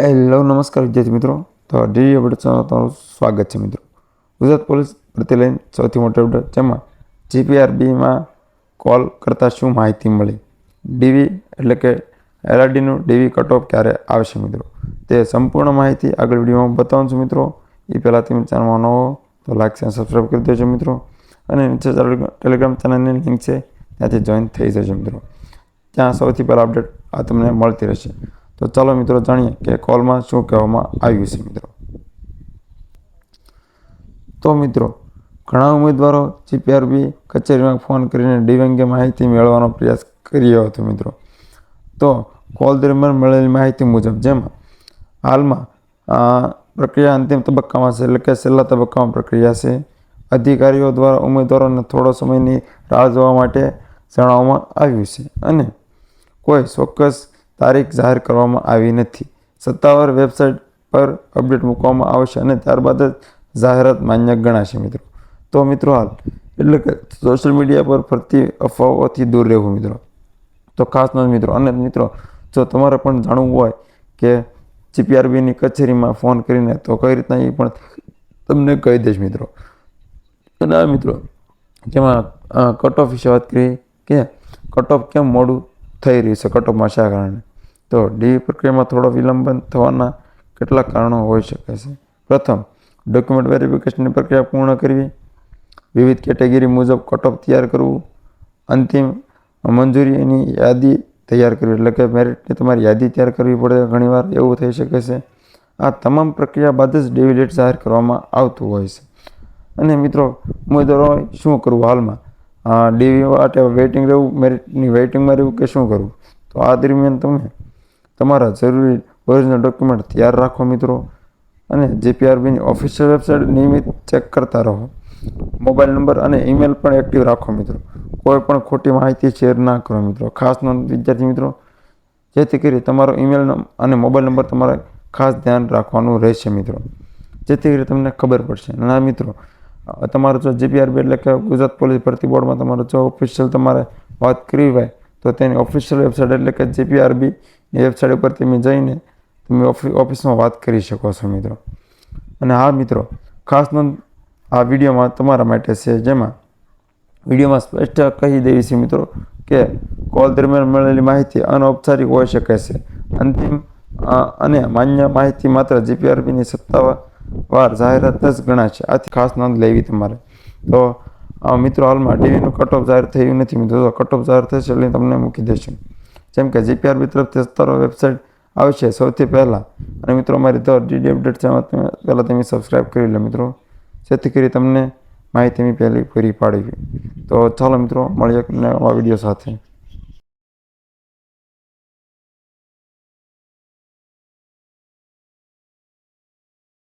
Hello નમસ્કાર વિદ્યાર્થી મિત્રો, તો ડીવી અપડેટમાં તમારું સ્વાગત છે મિત્રો. ગુજરાત પોલીસ ભરતી લઈને સૌથી મોટી અપડેટ, જેમાં જીપીઆરબીમાં કોલ કરતાં શું માહિતી મળી, ડીવી એટલે કે એલઆરડીનું ડીવી કટ ઓફ ક્યારે આવશે મિત્રો, તે સંપૂર્ણ માહિતી આગળ વિડીયોમાં બતાવું છું મિત્રો. એ પહેલાં તમે ચેનલમાં ન હો તો લાઈક અને સબસ્ક્રાઈબ કરી દેજો મિત્રો, અને નીચે ટેલિગ્રામ ચેનલની લિંક છે ત્યાંથી જોઈન થઈ જજો મિત્રો. ત્યાં સૌથી પહેલાં અપડેટ આ તમને મળતી રહેશે. તો ચાલો મિત્રો જાણીએ કે કોલમાં શું કહેવામાં આવ્યું છે મિત્રો. તો મિત્રો, ઘણા ઉમેદવારો જીપીઆરબી કચેરીમાં ફોન કરીને ડીવી અંગે માહિતી મેળવવાનો પ્રયાસ કર્યો હતો મિત્રો. તો કોલ દરમિયાન મળેલી માહિતી મુજબ, જેમાં હાલમાં પ્રક્રિયા અંતિમ તબક્કામાં છે, એટલે કે છેલ્લા તબક્કામાં પ્રક્રિયા છે. અધિકારીઓ દ્વારા ઉમેદવારોને થોડો સમયની રાહ જોવા માટે જણાવવામાં આવ્યું છે, અને કોઈ ચોક્કસ તારીખ જાહેર કરવામાં આવી નથી. સત્તાવાર વેબસાઇટ પર અપડેટ મૂકવામાં આવશે અને ત્યારબાદ જ જાહેરાત માન્ય ગણાશે મિત્રો. તો મિત્રો, હાલ એટલે કે સોશિયલ મીડિયા પર ફરતી અફવાઓથી દૂર રહેવું મિત્રો. તો ખાસ નોંધ મિત્રો, અને મિત્રો જો તમારે પણ જાણવું હોય કે જીપીઆરબીની કચેરીમાં ફોન કરીને તો કઈ રીતના, એ પણ તમને કહી દઈશ મિત્રો. અને આ મિત્રો, જેમાં કટ ઓફ વિશે વાત કરી કે કટ ઓફ કેમ મોડું થઈ રહ્યું છે, કટ ઓફમાં શા કારણે. તો ડીવી પ્રક્રિયામાં થોડો વિલંબ થવાના કેટલાક કારણો હોઈ શકે છે. પ્રથમ, ડોક્યુમેન્ટ વેરિફિકેશનની પ્રક્રિયા પૂર્ણ કરવી, વિવિધ કેટેગરી મુજબ કટ ઓફ તૈયાર કરવું, અંતિમ મંજૂરીની યાદી તૈયાર કરવી, એટલે કે મેરિટની તમારી યાદી તૈયાર કરવી પડે. ઘણીવાર એવું થઈ શકે છે. આ તમામ પ્રક્રિયા બાદ જ ડીવી ડેટ જાહેર કરવામાં આવતું હોય છે. અને મિત્રો, ઉમેદવારોએ શું કરવું હાલમાં, ડીવી માટે વેઇટિંગ રહેવું, મેરિટની વેઇટિંગમાં રહેવું કે શું કરવું. તો આ દરમિયાન તમે તમારા જરૂરી ઓરિજિનલ ડોક્યુમેન્ટ તૈયાર રાખો મિત્રો, અને જીપીઆરબીની ઓફિશિયલ વેબસાઇટ નિયમિત ચેક કરતા રહો. મોબાઈલ નંબર અને ઈમેલ પણ એક્ટિવ રાખો મિત્રો. કોઈ પણ ખોટી માહિતી શેર ના કરો મિત્રો. ખાસ નોંધ વિદ્યાર્થી મિત્રો, જેથી કરી તમારો ઈમેલ અને મોબાઈલ નંબર તમારે ખાસ ધ્યાન રાખવાનું રહેશે મિત્રો, જેથી કરી તમને ખબર પડશે. ના મિત્રો, તમારે જો જીપીઆરબી એટલે કે ગુજરાત પોલીસ ભરતી બોર્ડમાં તમારે જો ઓફિશિયલ તમારે વાત કરવી હોય તો તેની ઓફિશિયલ વેબસાઇટ એટલે કે જીપીઆરબીની વેબસાઇટ ઉપર તમે જઈને તમે ઓફિસમાં વાત કરી શકો છો મિત્રો. અને હા મિત્રો, ખાસ નોંધ આ વિડીયોમાં તમારા માટે છે, જેમાં વિડીયોમાં સ્પષ્ટ કહી દેવી છે મિત્રો કે કોલ દરમિયાન મળેલી માહિતી અનૌપચારિક હોઈ શકે છે. અંતિમ અને માન્ય માહિતી માત્ર જીપીઆરબીની સત્તાવાર જાહેરાત જ ગણાશે. આથી ખાસ નોંધ લેવી તમારે. તો મિત્રો, હાલમાં ડીવીનું કટ ઓફ જાહેર થયું નથી મિત્રો. કટ ઓફ જાહેર થશે એટલે તમને મૂકી દેશું. જેમ કે જીપીઆરબી તરફથી સત્તાવાર વેબસાઇટ આવશે સૌથી પહેલાં. અને મિત્રો, અમારી ધ ડીડી અપડેટ ચેનલ પહેલાં તમે સબસ્ક્રાઈબ કરી લો મિત્રો, જેથી કરી તમને માહિતી પહેલી પૂરી પાડવી. તો ચાલો મિત્રો, મળીએ નવા વિડીયો સાથે.